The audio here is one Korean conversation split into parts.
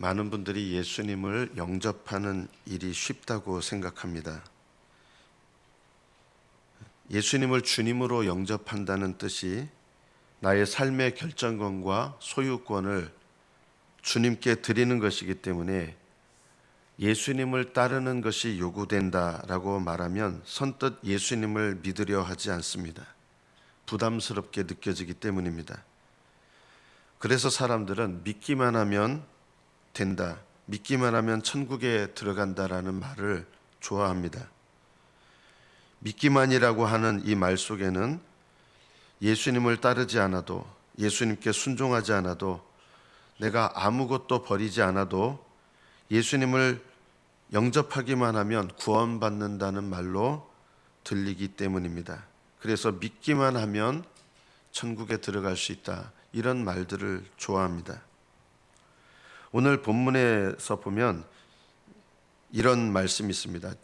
많은 분들이 예수님을 영접하는 일이 쉽다고 생각합니다. 예수님을 주님으로 영접한다는 뜻이 나의 삶의 결정권과 소유권을 주님께 드리는 것이기 때문에 예수님을 따르는 것이 요구된다라고 말하면 선뜻 예수님을 믿으려 하지 않습니다. 부담스럽게 느껴지기 때문입니다. 그래서 사람들은 믿기만 하면 된다, 믿기만 하면 천국에 들어간다라는 말을 좋아합니다. 믿기만이라고 하는 이 말 속에는 예수님을 따르지 않아도, 예수님께 순종하지 않아도, 내가 아무것도 버리지 않아도 예수님을 영접하기만 하면 구원받는다는 말로 들리기 때문입니다. 그래서 믿기만 하면 천국에 들어갈 수 있다, 이런 말들을 좋아합니다. 오늘 본문에서 보면 이런 말씀이 있습니다.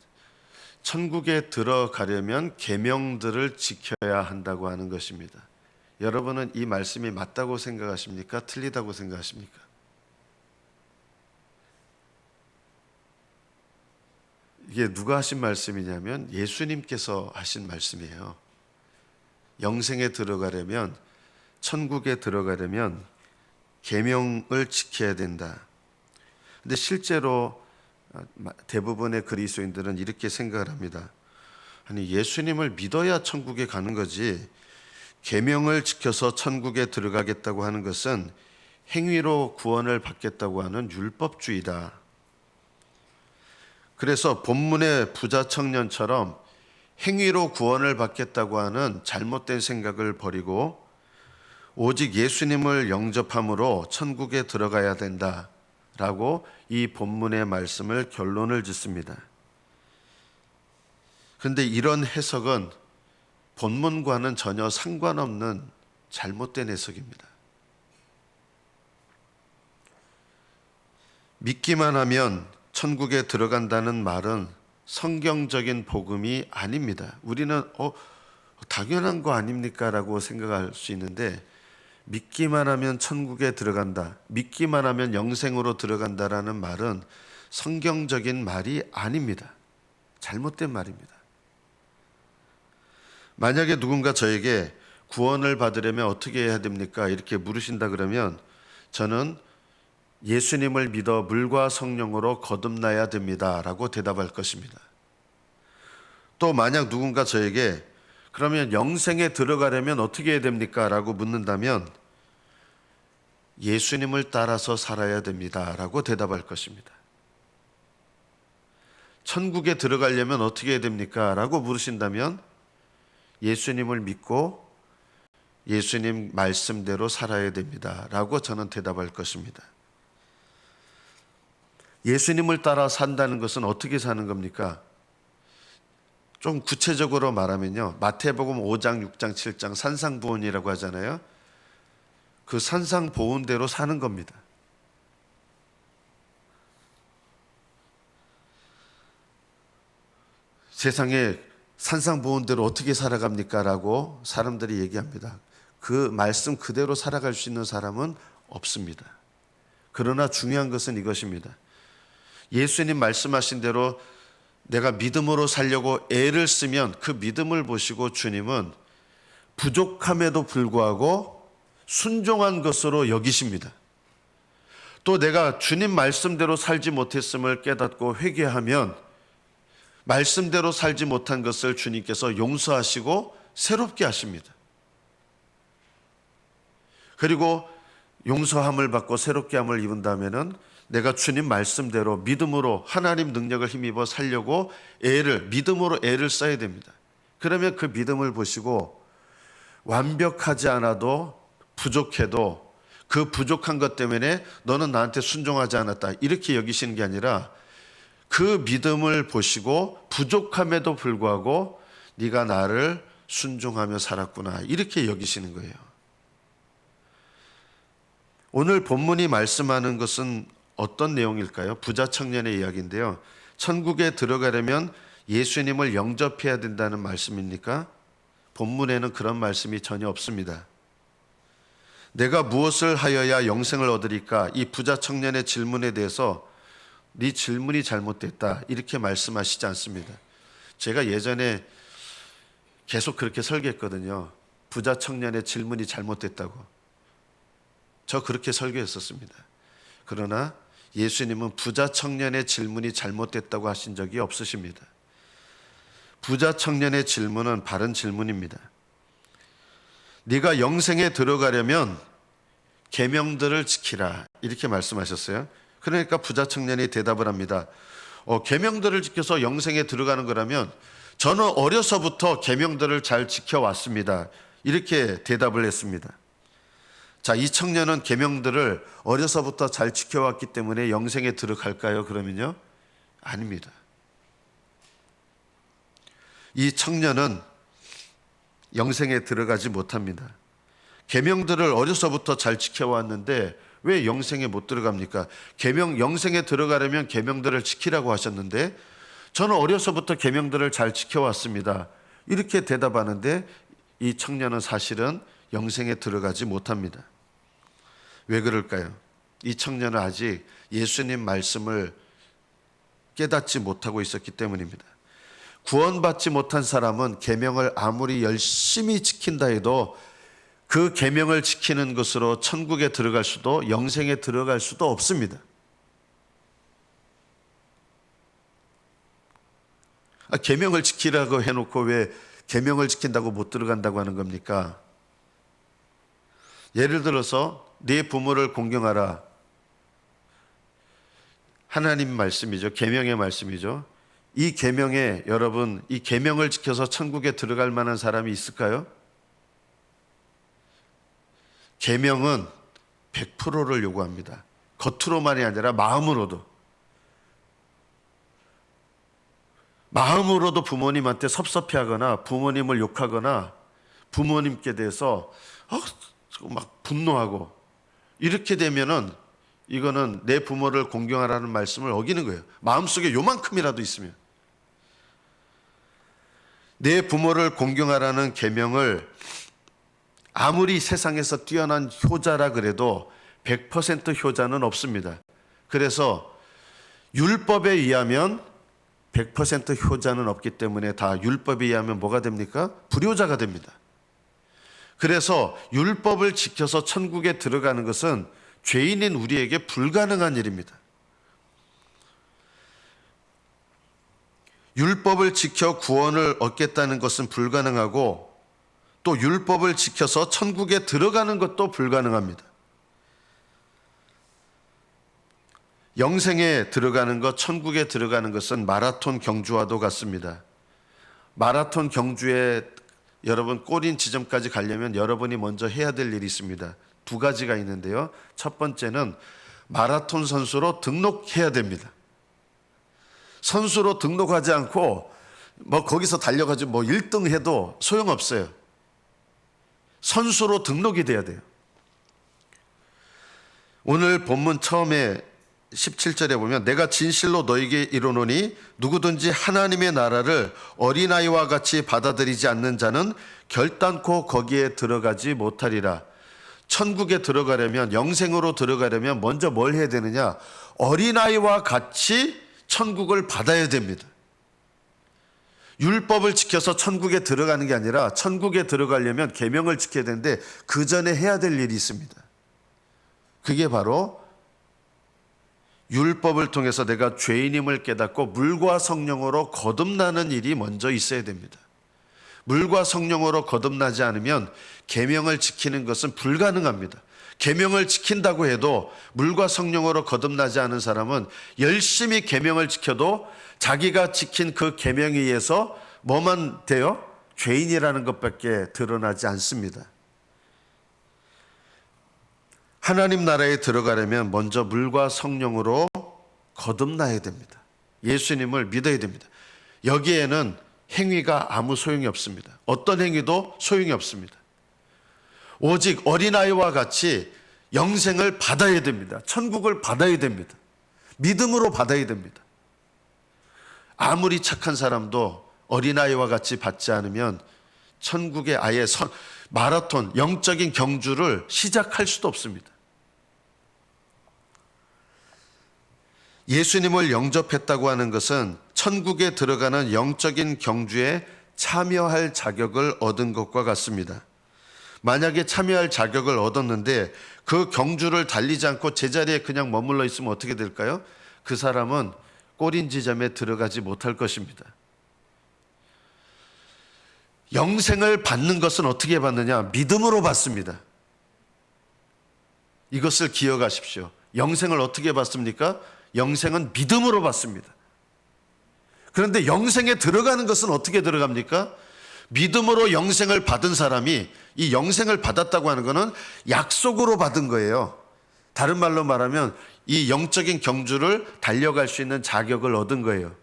천국에 들어가려면 계명들을 지켜야 한다고 하는 것입니다. 여러분은 이 말씀이 맞다고 생각하십니까? 틀리다고 생각하십니까? 이게 누가 하신 말씀이냐면 예수님께서 하신 말씀이에요. 영생에 들어가려면, 천국에 들어가려면 계명을 지켜야 된다. 근데 실제로 대부분의 그리스도인들은 이렇게 생각을 합니다. 아니, 예수님을 믿어야 천국에 가는 거지, 계명을 지켜서 천국에 들어가겠다고 하는 것은 행위로 구원을 받겠다고 하는 율법주의다. 그래서 본문의 부자 청년처럼 행위로 구원을 받겠다고 하는 잘못된 생각을 버리고 오직 예수님을 영접함으로 천국에 들어가야 된다라고 이 본문의 말씀을 결론을 짓습니다. 그런데 이런 해석은 본문과는 전혀 상관없는 잘못된 해석입니다. 믿기만 하면 천국에 들어간다는 말은 성경적인 복음이 아닙니다. 우리는 당연한 거 아닙니까? 라고 생각할 수 있는데, 믿기만 하면 천국에 들어간다, 믿기만 하면 영생으로 들어간다라는 말은 성경적인 말이 아닙니다. 잘못된 말입니다. 만약에 누군가 저에게 구원을 받으려면 어떻게 해야 됩니까? 이렇게 물으신다 그러면 저는 예수님을 믿어 물과 성령으로 거듭나야 됩니다 라고 대답할 것입니다. 또 만약 누군가 저에게 그러면 영생에 들어가려면 어떻게 해야 됩니까? 라고 묻는다면 예수님을 따라서 살아야 됩니다 라고 대답할 것입니다. 천국에 들어가려면 어떻게 해야 됩니까? 라고 물으신다면 예수님을 믿고 예수님 말씀대로 살아야 됩니다 라고 저는 대답할 것입니다. 예수님을 따라 산다는 것은 어떻게 사는 겁니까? 좀 구체적으로 말하면요, 마태복음 5장, 6장, 7장 산상보훈이라고 하잖아요. 그 산상보훈대로 사는 겁니다. 세상에 산상보훈대로 어떻게 살아갑니까? 라고 사람들이 얘기합니다. 그 말씀 그대로 살아갈 수 있는 사람은 없습니다. 그러나 중요한 것은 이것입니다. 예수님 말씀하신 대로 내가 믿음으로 살려고 애를 쓰면 그 믿음을 보시고 주님은 부족함에도 불구하고 순종한 것으로 여기십니다. 또 내가 주님 말씀대로 살지 못했음을 깨닫고 회개하면 말씀대로 살지 못한 것을 주님께서 용서하시고 새롭게 하십니다. 그리고 용서함을 받고 새롭게 함을 입은 다음에는 내가 주님 말씀대로 믿음으로 하나님 능력을 힘입어 살려고 믿음으로 애를 써야 됩니다. 그러면 그 믿음을 보시고 완벽하지 않아도 부족해도 그 부족한 것 때문에 너는 나한테 순종하지 않았다, 이렇게 여기시는 게 아니라 그 믿음을 보시고 부족함에도 불구하고 네가 나를 순종하며 살았구나, 이렇게 여기시는 거예요. 오늘 본문이 말씀하는 것은 어떤 내용일까요? 부자 청년의 이야기인데요. 천국에 들어가려면 예수님을 영접해야 된다는 말씀입니까? 본문에는 그런 말씀이 전혀 없습니다. 내가 무엇을 하여야 영생을 얻으리까? 이 부자 청년의 질문에 대해서 네 질문이 잘못됐다 이렇게 말씀하시지 않습니다. 제가 예전에 계속 그렇게 설교했거든요. 부자 청년의 질문이 잘못됐다고. 저 그렇게 설교했었습니다. 그러나 예수님은 부자 청년의 질문이 잘못됐다고 하신 적이 없으십니다. 부자 청년의 질문은 바른 질문입니다. 네가 영생에 들어가려면 계명들을 지키라 이렇게 말씀하셨어요. 그러니까 부자 청년이 대답을 합니다. 계명들을 지켜서 영생에 들어가는 거라면 저는 어려서부터 계명들을 잘 지켜왔습니다. 이렇게 대답을 했습니다. 자, 이 청년은 계명들을 어려서부터 잘 지켜왔기 때문에 영생에 들어갈까요? 그러면요? 아닙니다. 이 청년은 영생에 들어가지 못합니다. 계명들을 어려서부터 잘 지켜왔는데 왜 영생에 못 들어갑니까? 영생에 들어가려면 계명들을 지키라고 하셨는데 저는 어려서부터 계명들을 잘 지켜왔습니다. 이렇게 대답하는데 이 청년은 사실은 영생에 들어가지 못합니다. 왜 그럴까요? 이 청년은 아직 예수님 말씀을 깨닫지 못하고 있었기 때문입니다. 구원받지 못한 사람은 계명을 아무리 열심히 지킨다 해도 그 계명을 지키는 것으로 천국에 들어갈 수도 영생에 들어갈 수도 없습니다. 계명을 지키라고 해놓고 왜 계명을 지킨다고 못 들어간다고 하는 겁니까? 예를 들어서 네 부모를 공경하라. 하나님 말씀이죠. 계명의 말씀이죠. 이 계명에 여러분 이 계명을 지켜서 천국에 들어갈 만한 사람이 있을까요? 계명은 100%를 요구합니다. 겉으로만이 아니라 마음으로도. 마음으로도 부모님한테 섭섭해하거나 부모님을 욕하거나 부모님께 대해서 막 분노하고 이렇게 되면은 이거는 내 부모를 공경하라는 말씀을 어기는 거예요. 마음속에 요만큼이라도 있으면. 내 부모를 공경하라는 계명을 아무리 세상에서 뛰어난 효자라 그래도 100% 효자는 없습니다. 그래서 율법에 의하면 100% 효자는 없기 때문에 다 율법에 의하면 뭐가 됩니까? 불효자가 됩니다. 그래서 율법을 지켜서 천국에 들어가는 것은 죄인인 우리에게 불가능한 일입니다. 율법을 지켜 구원을 얻겠다는 것은 불가능하고 또 율법을 지켜서 천국에 들어가는 것도 불가능합니다. 영생에 들어가는 것, 천국에 들어가는 것은 마라톤 경주와도 같습니다. 마라톤 경주에 여러분 꼬린 지점까지 가려면 여러분이 먼저 해야 될 일이 있습니다. 두 가지가 있는데요. 첫 번째는 마라톤 선수로 등록해야 됩니다. 선수로 등록하지 않고 거기서 달려가지고 1등 해도 소용없어요. 선수로 등록이 돼야 돼요. 오늘 본문 처음에 17절에 보면 내가 진실로 너에게 이르노니 누구든지 하나님의 나라를 어린아이와 같이 받아들이지 않는 자는 결단코 거기에 들어가지 못하리라. 천국에 들어가려면 영생으로 들어가려면 먼저 뭘 해야 되느냐? 어린아이와 같이 천국을 받아야 됩니다. 율법을 지켜서 천국에 들어가는 게 아니라 천국에 들어가려면 계명을 지켜야 되는데 그 전에 해야 될 일이 있습니다. 그게 바로 율법을 통해서 내가 죄인임을 깨닫고 물과 성령으로 거듭나는 일이 먼저 있어야 됩니다. 물과 성령으로 거듭나지 않으면 계명을 지키는 것은 불가능합니다. 계명을 지킨다고 해도 물과 성령으로 거듭나지 않은 사람은 열심히 계명을 지켜도 자기가 지킨 그 계명에 의해서 뭐만 돼요? 죄인이라는 것밖에 드러나지 않습니다. 하나님 나라에 들어가려면 먼저 물과 성령으로 거듭나야 됩니다. 예수님을 믿어야 됩니다. 여기에는 행위가 아무 소용이 없습니다. 어떤 행위도 소용이 없습니다. 오직 어린아이와 같이 영생을 받아야 됩니다. 천국을 받아야 됩니다. 믿음으로 받아야 됩니다. 아무리 착한 사람도 어린아이와 같이 받지 않으면 천국에 아예 마라톤, 영적인 경주를 시작할 수도 없습니다. 예수님을 영접했다고 하는 것은 천국에 들어가는 영적인 경주에 참여할 자격을 얻은 것과 같습니다. 만약에 참여할 자격을 얻었는데 그 경주를 달리지 않고 제자리에 그냥 머물러 있으면 어떻게 될까요? 그 사람은 꼬린 지점에 들어가지 못할 것입니다. 영생을 받는 것은 어떻게 받느냐? 믿음으로 받습니다. 이것을 기억하십시오. 영생을 어떻게 받습니까? 영생은 믿음으로 받습니다. 그런데 영생에 들어가는 것은 어떻게 들어갑니까? 믿음으로 영생을 받은 사람이 이 영생을 받았다고 하는 것은 약속으로 받은 거예요. 다른 말로 말하면 이 영적인 경주를 달려갈 수 있는 자격을 얻은 거예요.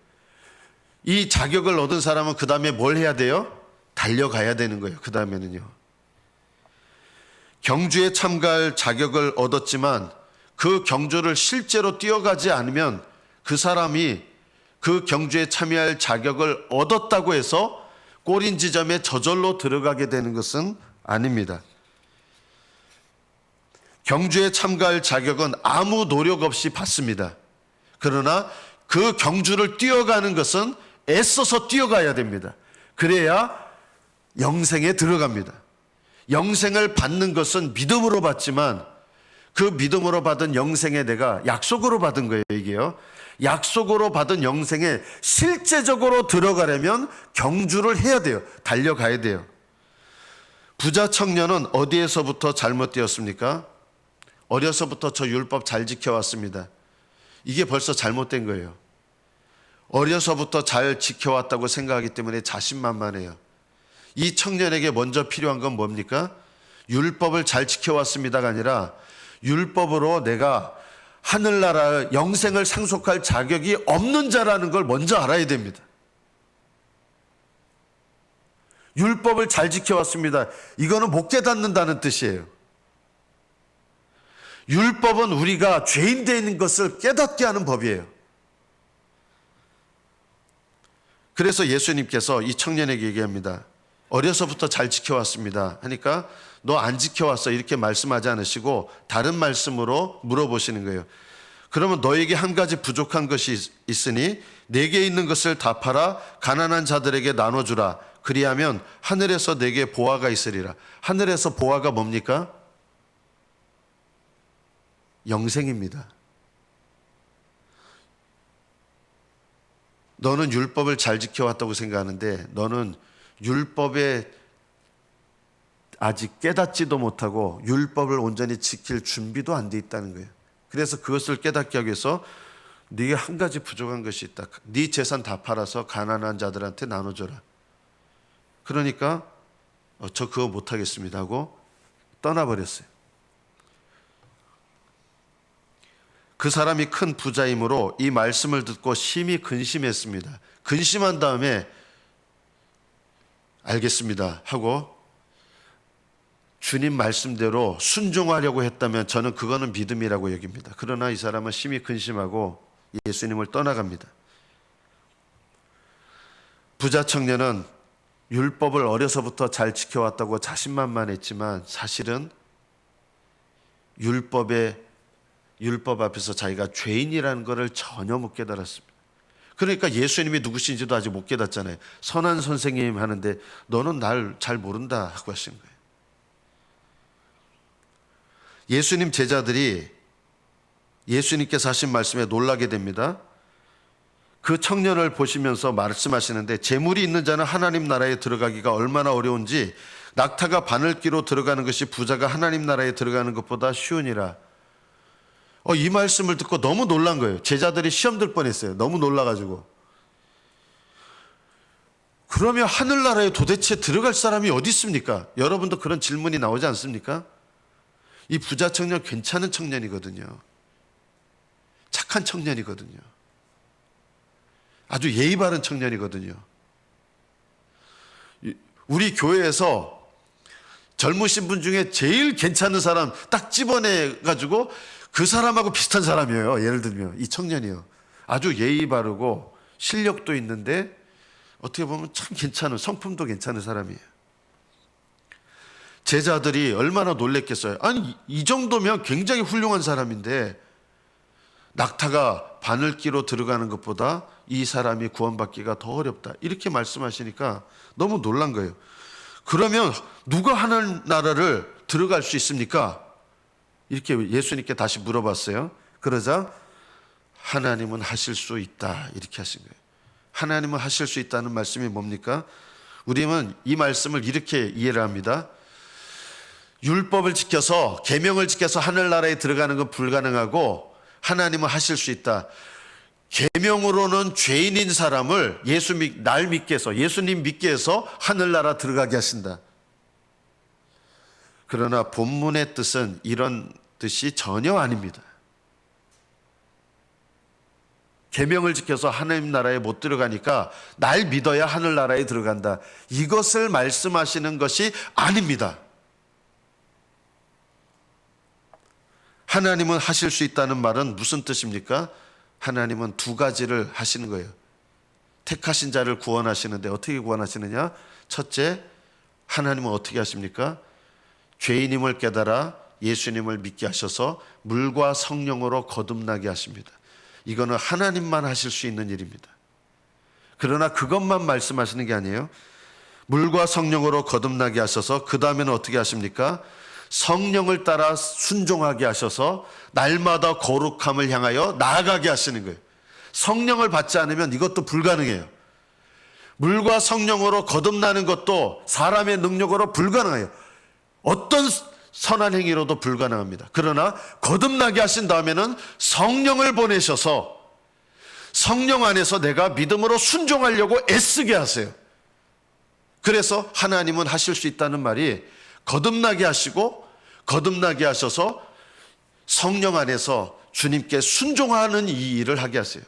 이 자격을 얻은 사람은 그 다음에 뭘 해야 돼요? 달려가야 되는 거예요. 그 다음에는요. 경주에 참가할 자격을 얻었지만 그 경주를 실제로 뛰어가지 않으면 그 사람이 그 경주에 참여할 자격을 얻었다고 해서 꼬린 지점에 저절로 들어가게 되는 것은 아닙니다. 경주에 참가할 자격은 아무 노력 없이 받습니다. 그러나 그 경주를 뛰어가는 것은 애써서 뛰어가야 됩니다. 그래야 영생에 들어갑니다. 영생을 받는 것은 믿음으로 받지만 그 믿음으로 받은 영생에 내가 약속으로 받은 거예요, 이게요. 약속으로 받은 영생에 실제적으로 들어가려면 경주를 해야 돼요. 달려가야 돼요. 부자 청년은 어디에서부터 잘못되었습니까? 어려서부터 저 율법 잘 지켜왔습니다. 이게 벌써 잘못된 거예요. 어려서부터 잘 지켜왔다고 생각하기 때문에 자신만만해요. 이 청년에게 먼저 필요한 건 뭡니까? 율법을 잘 지켜왔습니다가 아니라 율법으로 내가 하늘나라 영생을 상속할 자격이 없는 자라는 걸 먼저 알아야 됩니다. 율법을 잘 지켜왔습니다. 이거는 못 깨닫는다는 뜻이에요. 율법은 우리가 죄인 되는 것을 깨닫게 하는 법이에요. 그래서 예수님께서 이 청년에게 얘기합니다. 어려서부터 잘 지켜왔습니다 하니까 너 안 지켜왔어 이렇게 말씀하지 않으시고 다른 말씀으로 물어보시는 거예요. 그러면 너에게 한 가지 부족한 것이 있으니 내게 있는 것을 다 팔아 가난한 자들에게 나눠주라. 그리하면 하늘에서 내게 보화가 있으리라. 하늘에서 보화가 뭡니까? 영생입니다. 너는 율법을 잘 지켜왔다고 생각하는데 너는 율법에 아직 깨닫지도 못하고 율법을 온전히 지킬 준비도 안 돼 있다는 거예요. 그래서 그것을 깨닫게 하기 위해서 네게 한 가지 부족한 것이 있다. 네 재산 다 팔아서 가난한 자들한테 나눠줘라. 그러니까 저 그거 못하겠습니다 하고 떠나버렸어요. 그 사람이 큰 부자이므로 이 말씀을 듣고 심히 근심했습니다. 근심한 다음에 알겠습니다 하고 주님 말씀대로 순종하려고 했다면 저는 그거는 믿음이라고 여깁니다. 그러나 이 사람은 심히 근심하고 예수님을 떠나갑니다. 부자 청년은 율법을 어려서부터 잘 지켜왔다고 자신만만했지만 사실은 율법 앞에서 자기가 죄인이라는 것을 전혀 못 깨달았습니다. 그러니까 예수님이 누구신지도 아직 못 깨닫잖아요. 선한 선생님 하는데 너는 날 잘 모른다 하고 하신 거예요. 예수님 제자들이 예수님께서 하신 말씀에 놀라게 됩니다. 그 청년을 보시면서 말씀하시는데 재물이 있는 자는 하나님 나라에 들어가기가 얼마나 어려운지 낙타가 바늘기로 들어가는 것이 부자가 하나님 나라에 들어가는 것보다 쉬우니라. 이 말씀을 듣고 너무 놀란 거예요. 제자들이 시험 들 뻔했어요. 너무 놀라가지고. 그러면 하늘나라에 도대체 들어갈 사람이 어디 있습니까? 여러분도 그런 질문이 나오지 않습니까? 이 부자 청년 괜찮은 청년이거든요. 착한 청년이거든요. 아주 예의 바른 청년이거든요. 우리 교회에서 젊으신 분 중에 제일 괜찮은 사람 딱 집어내가지고 그 사람하고 비슷한 사람이에요. 예를 들면 이 청년이요. 아주 예의 바르고 실력도 있는데 어떻게 보면 참 괜찮은, 성품도 괜찮은 사람이에요. 제자들이 얼마나 놀랬겠어요. 아니, 이 정도면 굉장히 훌륭한 사람인데 낙타가 바늘기로 들어가는 것보다 이 사람이 구원받기가 더 어렵다, 이렇게 말씀하시니까 너무 놀란 거예요. 그러면 누가 하늘나라를 들어갈 수 있습니까? 이렇게 예수님께 다시 물어봤어요. 그러자 하나님은 하실 수 있다, 이렇게 하신 거예요. 하나님은 하실 수 있다는 말씀이 뭡니까? 우리는 이 말씀을 이렇게 이해를 합니다. 율법을 지켜서, 계명을 지켜서 하늘나라에 들어가는 건 불가능하고 하나님은 하실 수 있다. 계명으로는 죄인인 사람을 날 믿게 해서, 예수님 믿게 해서 하늘나라 들어가게 하신다. 그러나 본문의 뜻은 이런 뜻이 전혀 아닙니다. 계명을 지켜서 하나님 나라에 못 들어가니까 날 믿어야 하늘나라에 들어간다, 이것을 말씀하시는 것이 아닙니다. 하나님은 하실 수 있다는 말은 무슨 뜻입니까? 하나님은 두 가지를 하시는 거예요. 택하신 자를 구원하시는데 어떻게 구원하시느냐? 첫째, 하나님은 어떻게 하십니까? 죄인임을 깨달아 예수님을 믿게 하셔서 물과 성령으로 거듭나게 하십니다. 이거는 하나님만 하실 수 있는 일입니다. 그러나 그것만 말씀하시는 게 아니에요. 물과 성령으로 거듭나게 하셔서 그 다음에는 어떻게 하십니까? 성령을 따라 순종하게 하셔서 날마다 거룩함을 향하여 나아가게 하시는 거예요. 성령을 받지 않으면 이것도 불가능해요. 물과 성령으로 거듭나는 것도 사람의 능력으로 불가능해요. 어떤 선한 행위로도 불가능합니다. 그러나 거듭나게 하신 다음에는 성령을 보내셔서 성령 안에서 내가 믿음으로 순종하려고 애쓰게 하세요. 그래서 하나님은 하실 수 있다는 말이 거듭나게 하시고, 거듭나게 하셔서 성령 안에서 주님께 순종하는 이 일을 하게 하세요.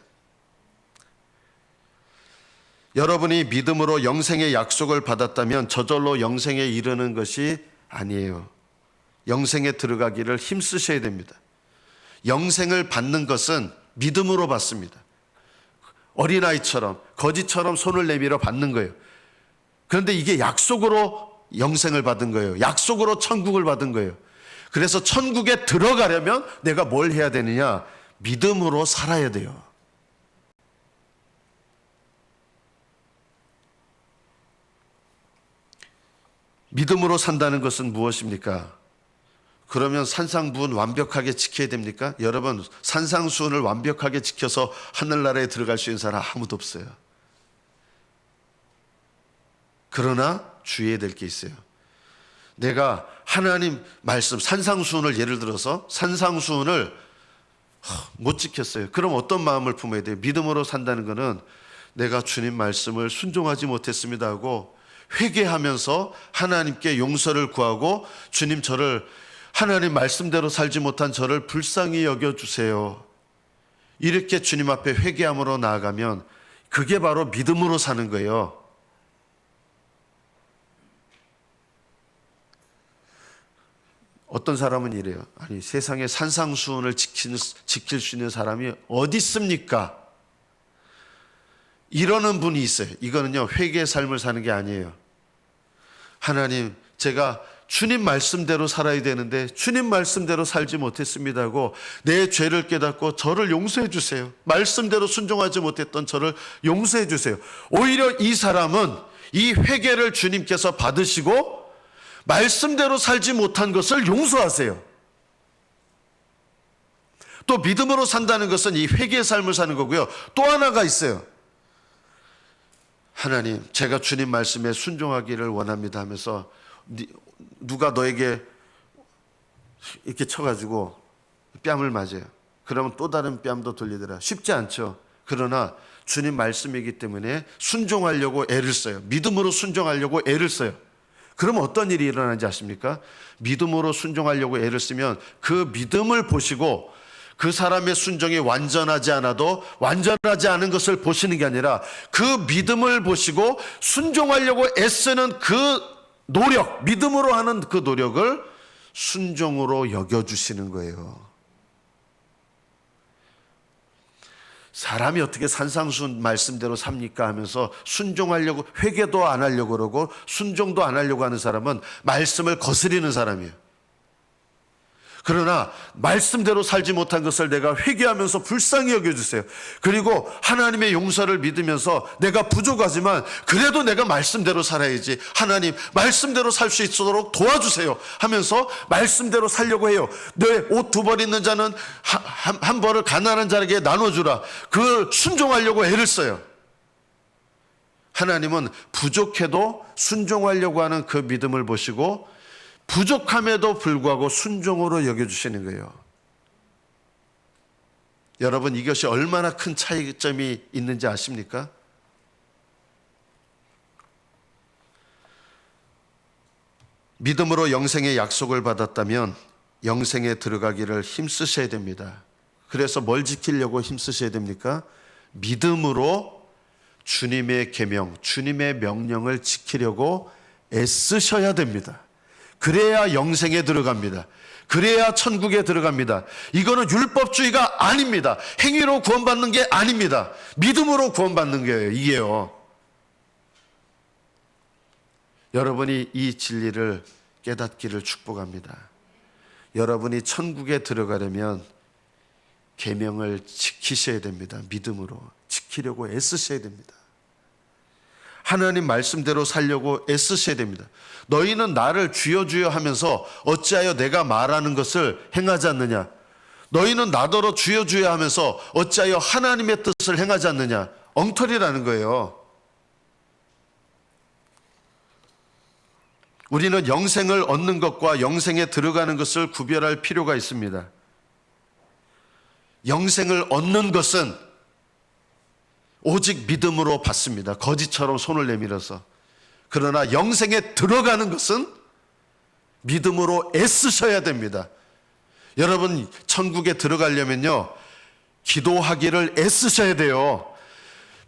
여러분이 믿음으로 영생의 약속을 받았다면 저절로 영생에 이르는 것이 아니에요. 영생에 들어가기를 힘쓰셔야 됩니다. 영생을 받는 것은 믿음으로 받습니다. 어린아이처럼, 거지처럼 손을 내밀어 받는 거예요. 그런데 이게 약속으로 영생을 받은 거예요. 약속으로 천국을 받은 거예요. 그래서 천국에 들어가려면 내가 뭘 해야 되느냐? 믿음으로 살아야 돼요. 믿음으로 산다는 것은 무엇입니까? 그러면 산상부훈 완벽하게 지켜야 됩니까? 여러분, 산상수훈을 완벽하게 지켜서 하늘나라에 들어갈 수 있는 사람 아무도 없어요. 그러나 주의해야 될 게 있어요. 내가 하나님 말씀, 산상수훈을 예를 들어서 산상수훈을 못 지켰어요. 그럼 어떤 마음을 품어야 돼요? 믿음으로 산다는 것은 내가 주님 말씀을 순종하지 못했습니다 하고 회개하면서 하나님께 용서를 구하고, 주님, 저를 하나님 말씀대로 살지 못한 저를 불쌍히 여겨주세요, 이렇게 주님 앞에 회개함으로 나아가면 그게 바로 믿음으로 사는 거예요. 어떤 사람은 이래요. 아니, 세상에 산상수훈을 지킬 수 있는 사람이 어디 있습니까? 이러는 분이 있어요. 이거는요, 회개의 삶을 사는 게 아니에요. 하나님, 제가 주님 말씀대로 살아야 되는데 주님 말씀대로 살지 못했습니다 하고 내 죄를 깨닫고 저를 용서해 주세요. 말씀대로 순종하지 못했던 저를 용서해 주세요. 오히려 이 사람은 이 회개를 주님께서 받으시고 말씀대로 살지 못한 것을 용서하세요. 또 믿음으로 산다는 것은 이 회개의 삶을 사는 거고요. 또 하나가 있어요. 하나님, 제가 주님 말씀에 순종하기를 원합니다 하면서 누가 너에게 이렇게 쳐가지고 뺨을 맞아요. 그러면 또 다른 뺨도 돌리더라. 쉽지 않죠. 그러나 주님 말씀이기 때문에 순종하려고 애를 써요. 믿음으로 순종하려고 애를 써요. 그럼 어떤 일이 일어나는지 아십니까? 믿음으로 순종하려고 애를 쓰면 그 믿음을 보시고, 그 사람의 순종이 완전하지 않아도 완전하지 않은 것을 보시는 게 아니라 그 믿음을 보시고 순종하려고 애쓰는 그 노력, 믿음으로 하는 그 노력을 순종으로 여겨주시는 거예요. 사람이 어떻게 산상수훈 말씀대로 삽니까 하면서 순종하려고, 회개도 안 하려고 그러고 순종도 안 하려고 하는 사람은 말씀을 거스리는 사람이에요. 그러나 말씀대로 살지 못한 것을 내가 회개하면서 불쌍히 여겨주세요. 그리고 하나님의 용서를 믿으면서 내가 부족하지만 그래도 내가 말씀대로 살아야지, 하나님 말씀대로 살 수 있도록 도와주세요 하면서 말씀대로 살려고 해요. 내 옷 2벌 있는 자는 한 벌을 가난한 자에게 나눠주라. 그걸 순종하려고 애를 써요. 하나님은 부족해도 순종하려고 하는 그 믿음을 보시고 부족함에도 불구하고 순종으로 여겨주시는 거예요. 여러분, 이것이 얼마나 큰 차이점이 있는지 아십니까? 믿음으로 영생의 약속을 받았다면 영생에 들어가기를 힘쓰셔야 됩니다. 그래서 뭘 지키려고 힘쓰셔야 됩니까? 믿음으로 주님의 계명, 주님의 명령을 지키려고 애쓰셔야 됩니다. 그래야 영생에 들어갑니다. 그래야 천국에 들어갑니다. 이거는 율법주의가 아닙니다. 행위로 구원받는 게 아닙니다. 믿음으로 구원받는 거예요. 이게요. 여러분이 이 진리를 깨닫기를 축복합니다. 여러분이 천국에 들어가려면 계명을 지키셔야 됩니다. 믿음으로 지키려고 애쓰셔야 됩니다. 하나님 말씀대로 살려고 애쓰셔야 됩니다. 너희는 나를 주여 주여 하면서 어찌하여 내가 말하는 것을 행하지 않느냐? 너희는 나더러 주여 주여 하면서 어찌하여 하나님의 뜻을 행하지 않느냐? 엉터리라는 거예요. 우리는 영생을 얻는 것과 영생에 들어가는 것을 구별할 필요가 있습니다. 영생을 얻는 것은 오직 믿음으로 받습니다. 거지처럼 손을 내밀어서. 그러나 영생에 들어가는 것은 믿음으로 애쓰셔야 됩니다. 여러분, 천국에 들어가려면요, 기도하기를 애쓰셔야 돼요.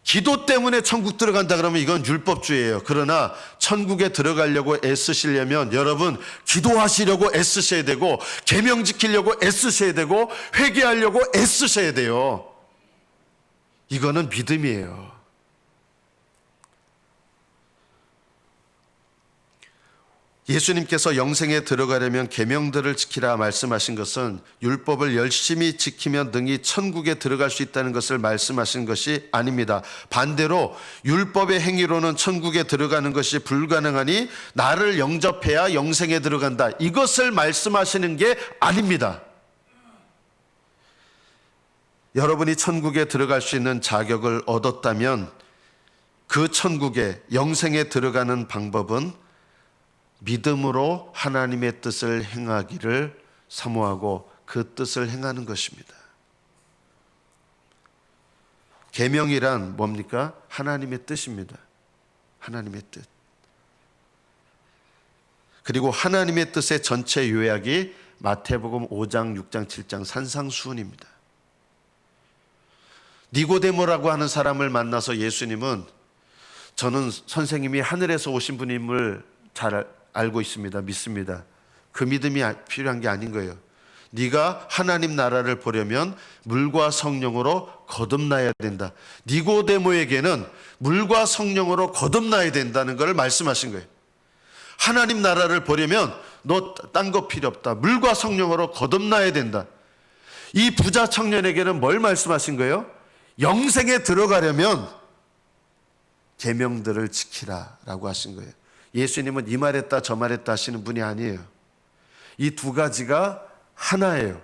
기도 때문에 천국 들어간다 그러면 이건 율법주의예요. 그러나 천국에 들어가려고 애쓰시려면 여러분, 기도하시려고 애쓰셔야 되고, 계명 지키려고 애쓰셔야 되고, 회개하려고 애쓰셔야 돼요. 이거는 믿음이에요. 예수님께서 영생에 들어가려면 계명들을 지키라 말씀하신 것은 율법을 열심히 지키면 능히 천국에 들어갈 수 있다는 것을 말씀하신 것이 아닙니다. 반대로 율법의 행위로는 천국에 들어가는 것이 불가능하니 나를 영접해야 영생에 들어간다, 이것을 말씀하시는 게 아닙니다. 여러분이 천국에 들어갈 수 있는 자격을 얻었다면 그 천국에, 영생에 들어가는 방법은 믿음으로 하나님의 뜻을 행하기를 사모하고 그 뜻을 행하는 것입니다. 계명이란 뭡니까? 하나님의 뜻입니다. 하나님의 뜻. 그리고 하나님의 뜻의 전체 요약이 마태복음 5장, 6장, 7장 산상수훈입니다. 니고데모라고 하는 사람을 만나서 예수님은, 저는 선생님이 하늘에서 오신 분임을 잘 알고 있습니다. 믿습니다. 그 믿음이 필요한 게 아닌 거예요. 네가 하나님 나라를 보려면 물과 성령으로 거듭나야 된다. 니고데모에게는 물과 성령으로 거듭나야 된다는 걸 말씀하신 거예요. 하나님 나라를 보려면 너 딴 거 필요 없다. 물과 성령으로 거듭나야 된다. 이 부자 청년에게는 뭘 말씀하신 거예요? 영생에 들어가려면 계명들을 지키라라고 하신 거예요. 예수님은 이 말했다 저 말했다 하시는 분이 아니에요. 이 두 가지가 하나예요.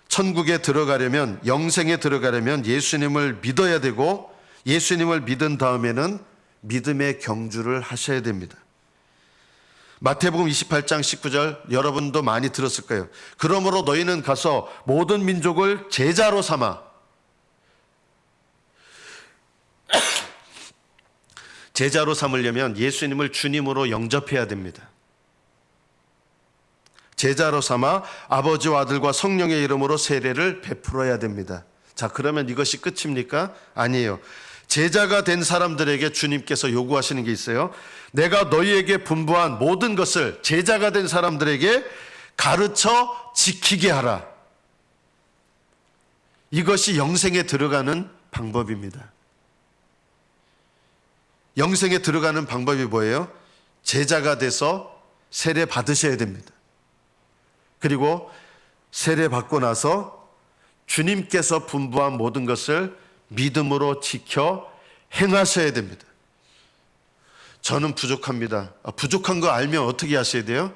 천국에 들어가려면, 영생에 들어가려면 예수님을 믿어야 되고, 예수님을 믿은 다음에는 믿음의 경주를 하셔야 됩니다. 마태복음 28장 19절 여러분도 많이 들었을 거예요. 그러므로 너희는 가서 모든 민족을 제자로 삼아. 제자로 삼으려면 예수님을 주님으로 영접해야 됩니다. 제자로 삼아 아버지와 아들과 성령의 이름으로 세례를 베풀어야 됩니다. 자, 그러면 이것이 끝입니까? 아니에요. 제자가 된 사람들에게 주님께서 요구하시는 게 있어요. 내가 너희에게 분부한 모든 것을 제자가 된 사람들에게 가르쳐 지키게 하라. 이것이 영생에 들어가는 방법입니다. 영생에 들어가는 방법이 뭐예요? 제자가 돼서 세례 받으셔야 됩니다. 그리고 세례 받고 나서 주님께서 분부한 모든 것을 믿음으로 지켜 행하셔야 됩니다. 저는 부족합니다. 부족한 거 알면 어떻게 하셔야 돼요?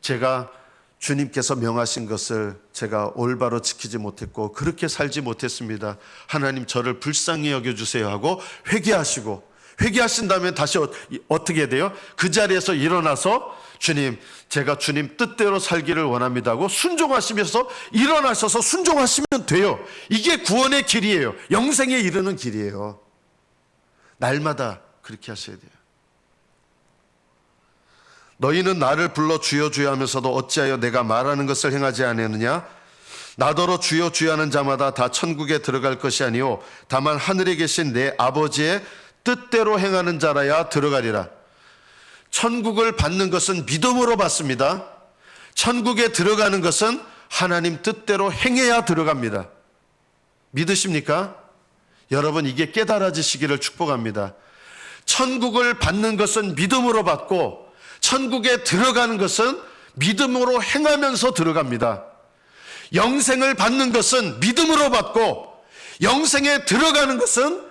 제가 주님께서 명하신 것을 제가 올바로 지키지 못했고 그렇게 살지 못했습니다. 하나님 저를 불쌍히 여겨주세요 하고 회개하신 다음에 다시 어떻게 돼요? 그 자리에서 일어나서 주님, 제가 주님 뜻대로 살기를 원합니다 하고 순종하시면서 일어나셔서 순종하시면 돼요. 이게 구원의 길이에요. 영생에 이르는 길이에요. 날마다 그렇게 하셔야 돼요. 너희는 나를 불러 주여 주여 하면서도 어찌하여 내가 말하는 것을 행하지 아니하느냐? 나더러 주여 주여 하는 자마다 다 천국에 들어갈 것이 아니요 다만 하늘에 계신 내 아버지의 뜻대로 행하는 자라야 들어가리라. 천국을 받는 것은 믿음으로 받습니다. 천국에 들어가는 것은 하나님 뜻대로 행해야 들어갑니다. 믿으십니까? 여러분 이게 깨달아지시기를 축복합니다. 천국을 받는 것은 믿음으로 받고 천국에 들어가는 것은 믿음으로 행하면서 들어갑니다. 영생을 받는 것은 믿음으로 받고 영생에 들어가는 것은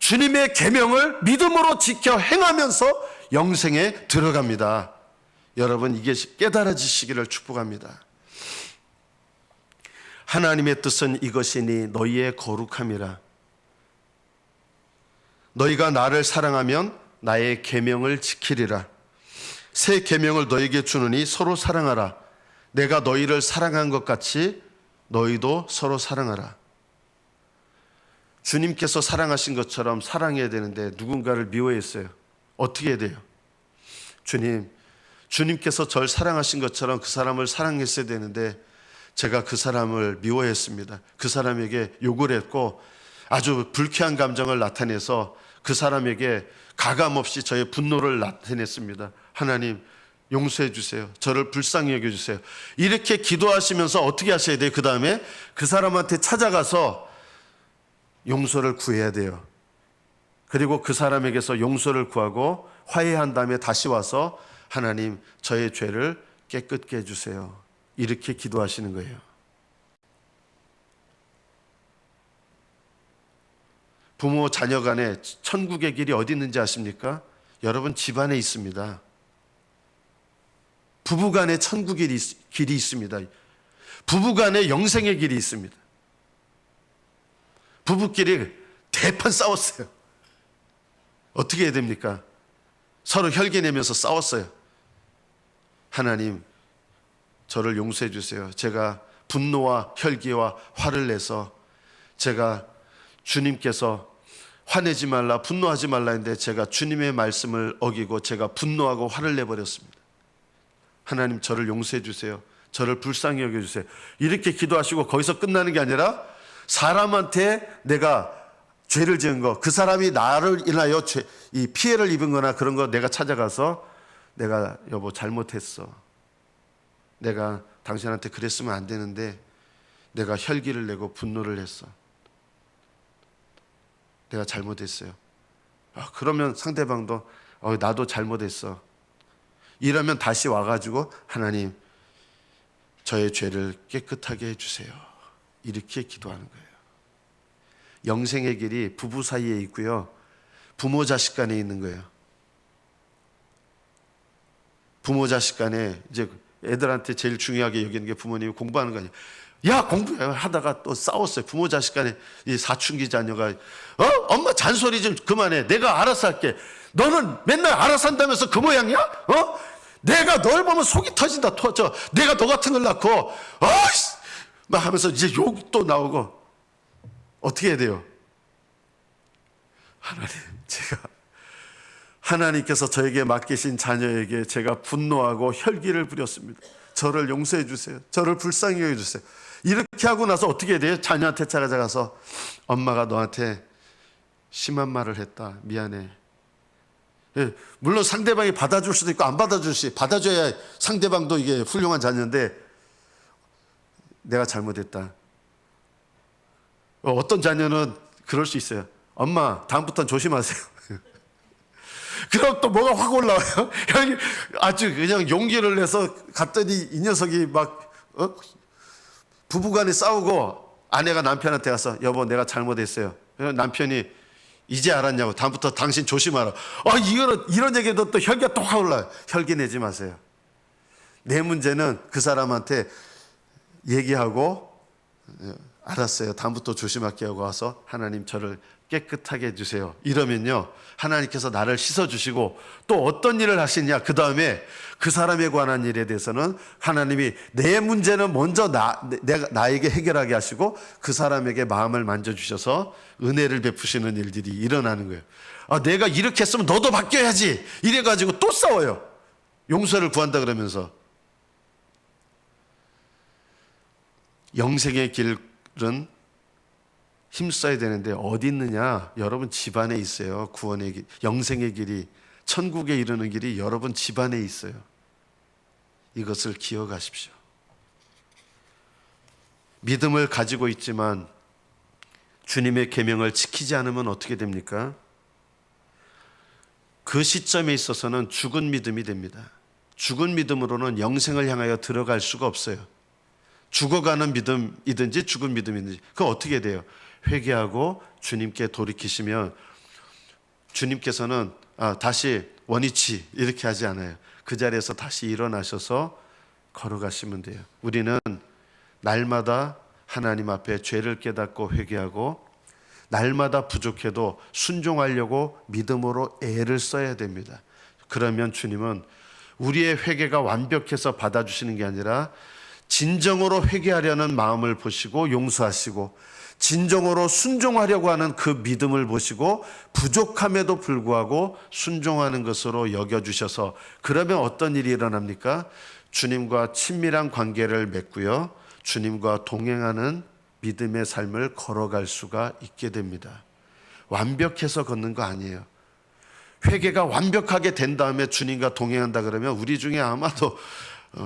주님의 계명을 믿음으로 지켜 행하면서 영생에 들어갑니다. 여러분 이게 깨달아지시기를 축복합니다. 하나님의 뜻은 이것이니 너희의 거룩함이라. 너희가 나를 사랑하면 나의 계명을 지키리라. 새 계명을 너희에게 주느니 서로 사랑하라. 내가 너희를 사랑한 것 같이 너희도 서로 사랑하라. 주님께서 사랑하신 것처럼 사랑해야 되는데 누군가를 미워했어요. 어떻게 해야 돼요? 주님께서 절 사랑하신 것처럼 그 사람을 사랑했어야 되는데 제가 그 사람을 미워했습니다. 그 사람에게 욕을 했고 아주 불쾌한 감정을 나타내서 그 사람에게 가감없이 저의 분노를 나타냈습니다. 하나님 용서해 주세요. 저를 불쌍히 여겨주세요. 이렇게 기도하시면서 어떻게 하셔야 돼요? 그 다음에 그 사람한테 찾아가서 용서를 구해야 돼요. 그리고 그 사람에게서 용서를 구하고 화해한 다음에 다시 와서 하나님 저의 죄를 깨끗게 해주세요. 이렇게 기도하시는 거예요. 부모 자녀 간에 천국의 길이 어디 있는지 아십니까? 여러분 집안에 있습니다. 부부 간에 천국의 길이 있습니다. 부부 간에 영생의 길이 있습니다. 부부끼리 대판 싸웠어요. 어떻게 해야 됩니까? 서로 혈기내면서 싸웠어요. 하나님 저를 용서해 주세요. 제가 분노와 혈기와 화를 내서 제가 주님께서 화내지 말라 분노하지 말라 했는데 제가 주님의 말씀을 어기고 제가 분노하고 화를 내버렸습니다. 하나님 저를 용서해 주세요. 저를 불쌍히 여겨주세요. 이렇게 기도하시고 거기서 끝나는 게 아니라 사람한테 내가 죄를 지은 거, 그 사람이 나를 인하여 이 피해를 입은 거나 그런 거 내가 찾아가서 내가 여보 잘못했어. 내가 당신한테 그랬으면 안 되는데 내가 혈기를 내고 분노를 했어. 내가 잘못했어요. 그러면 상대방도 나도 잘못했어. 이러면 다시 와가지고 하나님 저의 죄를 깨끗하게 해주세요. 이렇게 기도하는 거예요. 영생의 길이 부부 사이에 있고요. 부모 자식 간에 있는 거예요. 부모 자식 간에 이제 애들한테 제일 중요하게 여기는 게 부모님이 공부하는 거 아니에요. 야 공부하다가 또 싸웠어요. 부모 자식 간에 이 사춘기 자녀가 엄마 잔소리 좀 그만해. 내가 알아서 할게. 너는 맨날 알아서 한다면서 그 모양이야? 내가 널 보면 속이 터진다. 내가 너 같은 걸 낳고 막 하면서 이제 욕도 나오고 어떻게 해야 돼요? 하나님 제가 하나님께서 저에게 맡기신 자녀에게 제가 분노하고 혈기를 부렸습니다. 저를 용서해 주세요. 저를 불쌍히 여겨주세요. 이렇게 하고 나서 어떻게 해야 돼요? 자녀한테 찾아가서 엄마가 너한테 심한 말을 했다. 미안해. 예, 물론 상대방이 받아줄 수도 있고 안 받아줄 수 있고 받아줘야 상대방도 이게 훌륭한 자녀인데 내가 잘못했다. 어떤 자녀는 그럴 수 있어요. 엄마, 다음부터는 조심하세요. 그럼 또 뭐가 확 올라와요. 아주 그냥 용기를 내서 갔더니 이 녀석이 막 부부간에 싸우고 아내가 남편한테 가서 여보 내가 잘못했어요. 남편이 이제 알았냐고. 다음부터 당신 조심하라. 이런 얘기도 또 혈기가 또 확 올라요. 혈기 내지 마세요. 내 문제는 그 사람한테 얘기하고 알았어요. 다음부터 조심할게 하고 와서 하나님 저를 깨끗하게 해주세요. 이러면요 하나님께서 나를 씻어주시고 또 어떤 일을 하시냐, 그 다음에 그 사람에 관한 일에 대해서는 하나님이 내 문제는 먼저 나에게 해결하게 하시고 그 사람에게 마음을 만져주셔서 은혜를 베푸시는 일들이 일어나는 거예요. 내가 이렇게 했으면 너도 바뀌어야지 이래가지고 또 싸워요. 용서를 구한다 그러면서. 영생의 길은 힘써야 되는데 어디 있느냐? 여러분 집안에 있어요. 구원의 길, 영생의 길이, 천국에 이르는 길이 여러분 집안에 있어요. 이것을 기억하십시오. 믿음을 가지고 있지만 주님의 계명을 지키지 않으면 어떻게 됩니까? 그 시점에 있어서는 죽은 믿음이 됩니다. 죽은 믿음으로는 영생을 향하여 들어갈 수가 없어요. 죽어가는 믿음이든지 죽은 믿음이든지 그거 어떻게 돼요? 회개하고 주님께 돌이키시면 주님께서는 다시 원위치 이렇게 하지 않아요. 그 자리에서 다시 일어나셔서 걸어가시면 돼요. 우리는 날마다 하나님 앞에 죄를 깨닫고 회개하고 날마다 부족해도 순종하려고 믿음으로 애를 써야 됩니다. 그러면 주님은 우리의 회개가 완벽해서 받아주시는 게 아니라 진정으로 회개하려는 마음을 보시고 용서하시고 진정으로 순종하려고 하는 그 믿음을 보시고 부족함에도 불구하고 순종하는 것으로 여겨주셔서 그러면 어떤 일이 일어납니까? 주님과 친밀한 관계를 맺고요. 주님과 동행하는 믿음의 삶을 걸어갈 수가 있게 됩니다. 완벽해서 걷는 거 아니에요. 회개가 완벽하게 된 다음에 주님과 동행한다 그러면 우리 중에 아마도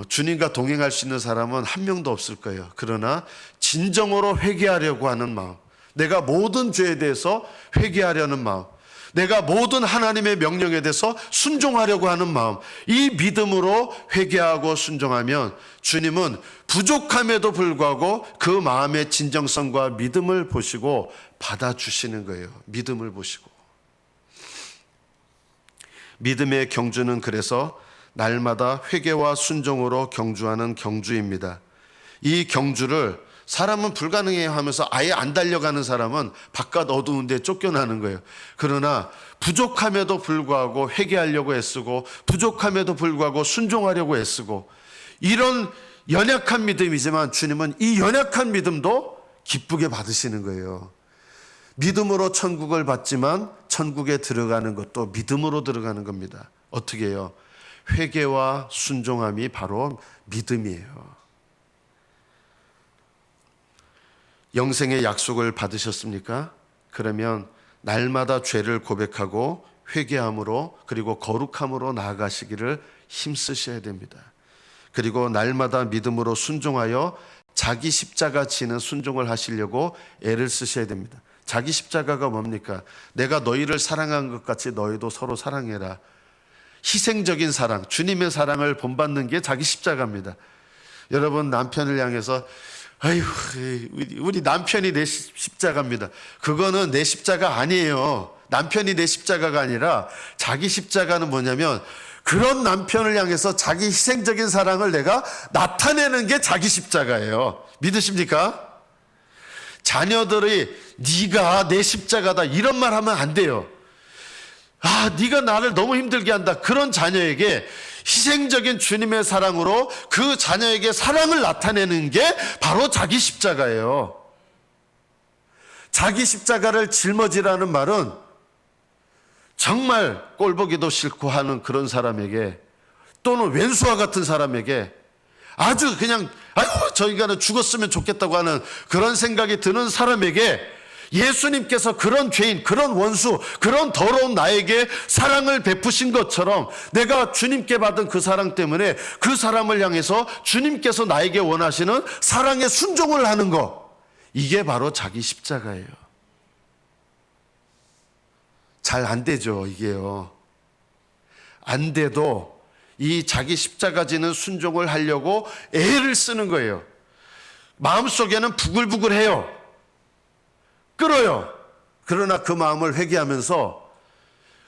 주님과 동행할 수 있는 사람은 한 명도 없을 거예요. 그러나 진정으로 회개하려고 하는 마음, 내가 모든 죄에 대해서 회개하려는 마음, 내가 모든 하나님의 명령에 대해서 순종하려고 하는 마음, 이 믿음으로 회개하고 순종하면 주님은 부족함에도 불구하고 그 마음의 진정성과 믿음을 보시고 받아주시는 거예요. 믿음을 보시고. 믿음의 경주는 그래서 날마다 회개와 순종으로 경주하는 경주입니다. 이 경주를 사람은 불가능해 하면서 아예 안 달려가는 사람은 바깥 어두운 데 쫓겨나는 거예요. 그러나 부족함에도 불구하고 회개하려고 애쓰고 부족함에도 불구하고 순종하려고 애쓰고 이런 연약한 믿음이지만 주님은 이 연약한 믿음도 기쁘게 받으시는 거예요. 믿음으로 천국을 받지만 천국에 들어가는 것도 믿음으로 들어가는 겁니다. 어떻게 해요? 회개와 순종함이 바로 믿음이에요. 영생의 약속을 받으셨습니까? 그러면 날마다 죄를 고백하고 회개함으로 그리고 거룩함으로 나아가시기를 힘쓰셔야 됩니다. 그리고 날마다 믿음으로 순종하여 자기 십자가 지는 순종을 하시려고 애를 쓰셔야 됩니다. 자기 십자가가 뭡니까? 내가 너희를 사랑한 것 같이 너희도 서로 사랑해라. 희생적인 사랑, 주님의 사랑을 본받는 게 자기 십자가입니다. 여러분 남편을 향해서 아유, 우리 남편이 내 십자가입니다. 그거는 내 십자가 아니에요. 남편이 내 십자가가 아니라 자기 십자가는 뭐냐면 그런 남편을 향해서 자기 희생적인 사랑을 내가 나타내는 게 자기 십자가예요. 믿으십니까? 자녀들이 네가 내 십자가다 이런 말 하면 안 돼요. 네가 나를 너무 힘들게 한다. 그런 자녀에게 희생적인 주님의 사랑으로 그 자녀에게 사랑을 나타내는 게 바로 자기 십자가예요. 자기 십자가를 짊어지라는 말은 정말 꼴보기도 싫고 하는 그런 사람에게 또는 왼수와 같은 사람에게 아주 그냥 저 인간은 죽었으면 좋겠다고 하는 그런 생각이 드는 사람에게 예수님께서 그런 죄인, 그런 원수, 그런 더러운 나에게 사랑을 베푸신 것처럼 내가 주님께 받은 그 사랑 때문에 그 사람을 향해서 주님께서 나에게 원하시는 사랑의 순종을 하는 것, 이게 바로 자기 십자가예요. 잘 안 되죠, 이게요. 안 돼도 이 자기 십자가 지는 순종을 하려고 애를 쓰는 거예요. 마음속에는 부글부글해요. 끓어요. 그러나 그 마음을 회개하면서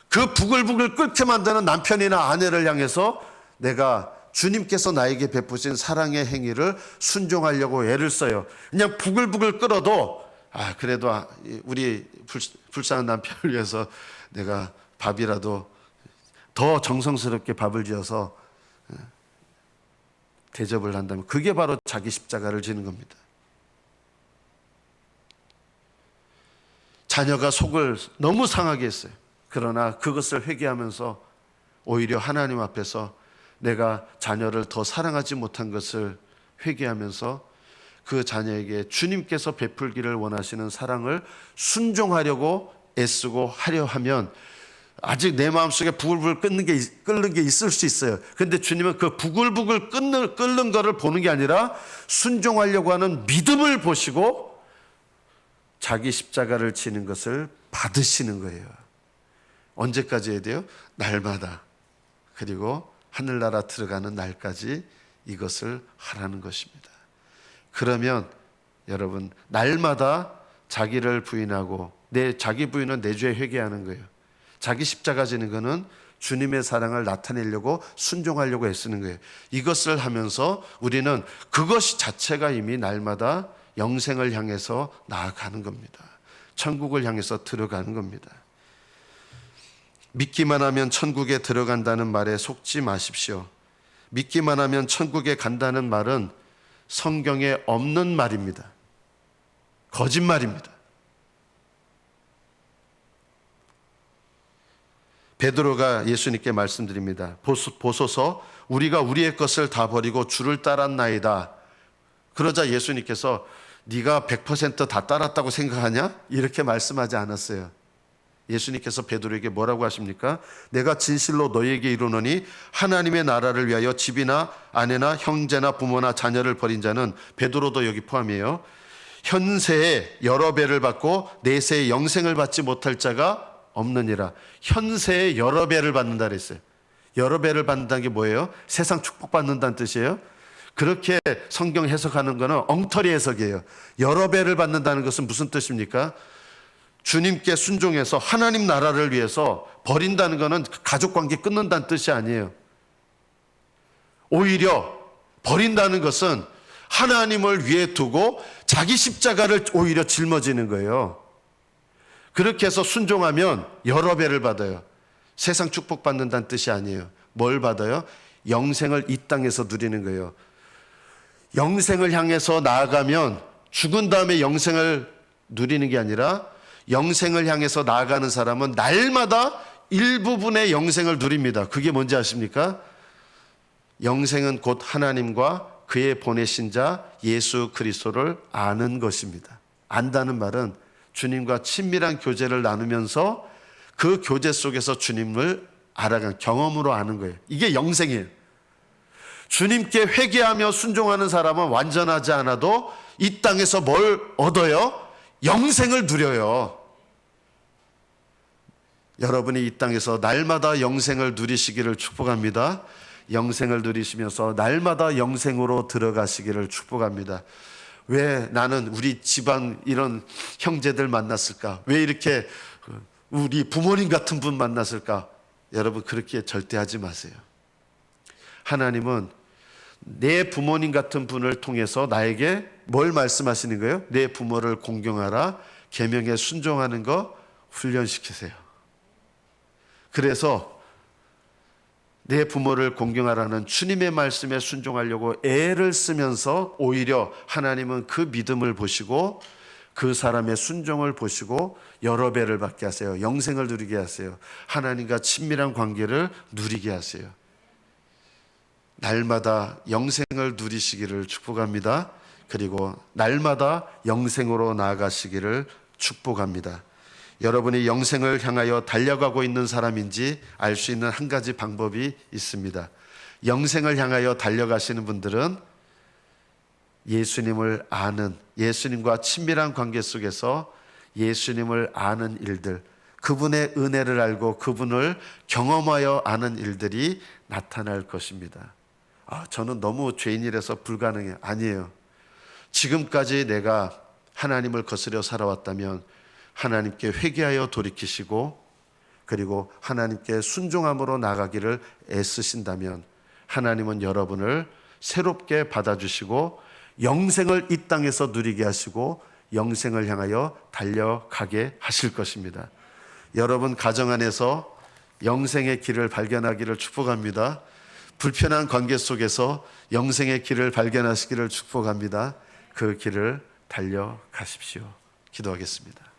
그 부글부글 끓게 만드는 남편이나 아내를 향해서 내가 주님께서 나에게 베푸신 사랑의 행위를 순종하려고 애를 써요. 그냥 부글부글 끓어도 그래도 우리 불쌍한 남편을 위해서 내가 밥이라도 더 정성스럽게 밥을 지어서 대접을 한다면 그게 바로 자기 십자가를 지는 겁니다. 자녀가 속을 너무 상하게 했어요. 그러나 그것을 회개하면서 오히려 하나님 앞에서 내가 자녀를 더 사랑하지 못한 것을 회개하면서 그 자녀에게 주님께서 베풀기를 원하시는 사랑을 순종하려고 애쓰고 하려 하면 아직 내 마음속에 부글부글 끓는 게 있을 수 있어요. 그런데 주님은 그 부글부글 끓는 거를 보는 게 아니라 순종하려고 하는 믿음을 보시고 자기 십자가를 지는 것을 받으시는 거예요. 언제까지 해야 돼요? 날마다. 그리고 하늘나라 들어가는 날까지 이것을 하라는 것입니다. 그러면 여러분 날마다 자기를 부인하고 자기 부인은 내주에 회개하는 거예요. 자기 십자가 지는 거는 주님의 사랑을 나타내려고 순종하려고 애쓰는 거예요. 이것을 하면서 우리는 그것이 자체가 이미 날마다 영생을 향해서 나아가는 겁니다. 천국을 향해서 들어가는 겁니다. 믿기만 하면 천국에 들어간다는 말에 속지 마십시오. 믿기만 하면 천국에 간다는 말은 성경에 없는 말입니다. 거짓말입니다. 베드로가 예수님께 말씀드립니다. 보소서 우리가 우리의 것을 다 버리고 주를 따랐나이다. 그러자 예수님께서 네가 100% 따랐다고 생각하냐? 이렇게 말씀하지 않았어요. 예수님께서 베드로에게 뭐라고 하십니까? 내가 진실로 너희에게 이르노니 하나님의 나라를 위하여 집이나 아내나 형제나 부모나 자녀를 버린 자는 베드로도 여기 포함이에요. 현세에 여러 배를 받고 내세에 영생을 받지 못할 자가 없느니라. 현세에 여러 배를 받는다 그랬어요. 여러 배를 받는다는 게 뭐예요? 세상 축복받는다는 뜻이에요. 그렇게 성경 해석하는 거는 엉터리 해석이에요. 여러 배를 받는다는 것은 무슨 뜻입니까? 주님께 순종해서 하나님 나라를 위해서 버린다는 것은 가족관계 끊는다는 뜻이 아니에요. 오히려 버린다는 것은 하나님을 위해 두고 자기 십자가를 오히려 짊어지는 거예요. 그렇게 해서 순종하면 여러 배를 받아요. 세상 축복받는다는 뜻이 아니에요. 뭘 받아요? 영생을 이 땅에서 누리는 거예요. 영생을 향해서 나아가면 죽은 다음에 영생을 누리는 게 아니라 영생을 향해서 나아가는 사람은 날마다 일부분의 영생을 누립니다. 그게 뭔지 아십니까? 영생은 곧 하나님과 그의 보내신 자 예수 그리스도를 아는 것입니다. 안다는 말은 주님과 친밀한 교제를 나누면서 그 교제 속에서 주님을 알아가는 경험으로 아는 거예요. 이게 영생이에요. 주님께 회개하며 순종하는 사람은 완전하지 않아도 이 땅에서 뭘 얻어요? 영생을 누려요. 여러분이 이 땅에서 날마다 영생을 누리시기를 축복합니다. 영생을 누리시면서 날마다 영생으로 들어가시기를 축복합니다. 왜 나는 우리 집안 이런 형제들 만났을까? 왜 이렇게 우리 부모님 같은 분 만났을까? 여러분 그렇게 절대 하지 마세요. 하나님은 내 부모님 같은 분을 통해서 나에게 뭘 말씀하시는 거예요? 내 부모를 공경하라, 계명에 순종하는 거 훈련시키세요. 그래서 내 부모를 공경하라는 주님의 말씀에 순종하려고 애를 쓰면서 오히려 하나님은 그 믿음을 보시고 그 사람의 순종을 보시고 여러 배를 받게 하세요. 영생을 누리게 하세요. 하나님과 친밀한 관계를 누리게 하세요. 날마다 영생을 누리시기를 축복합니다. 그리고 날마다 영생으로 나아가시기를 축복합니다. 여러분이 영생을 향하여 달려가고 있는 사람인지 알 수 있는 한 가지 방법이 있습니다. 영생을 향하여 달려가시는 분들은 예수님을 아는, 예수님과 친밀한 관계 속에서 예수님을 아는 일들, 그분의 은혜를 알고 그분을 경험하여 아는 일들이 나타날 것입니다. 저는 너무 죄인이라서 불가능해요. 아니에요. 지금까지 내가 하나님을 거스려 살아왔다면 하나님께 회개하여 돌이키시고 그리고 하나님께 순종함으로 나가기를 애쓰신다면 하나님은 여러분을 새롭게 받아주시고 영생을 이 땅에서 누리게 하시고 영생을 향하여 달려가게 하실 것입니다. 여러분 가정 안에서 영생의 길을 발견하기를 축복합니다. 불편한 관계 속에서 영생의 길을 발견하시기를 축복합니다. 그 길을 달려가십시오. 기도하겠습니다.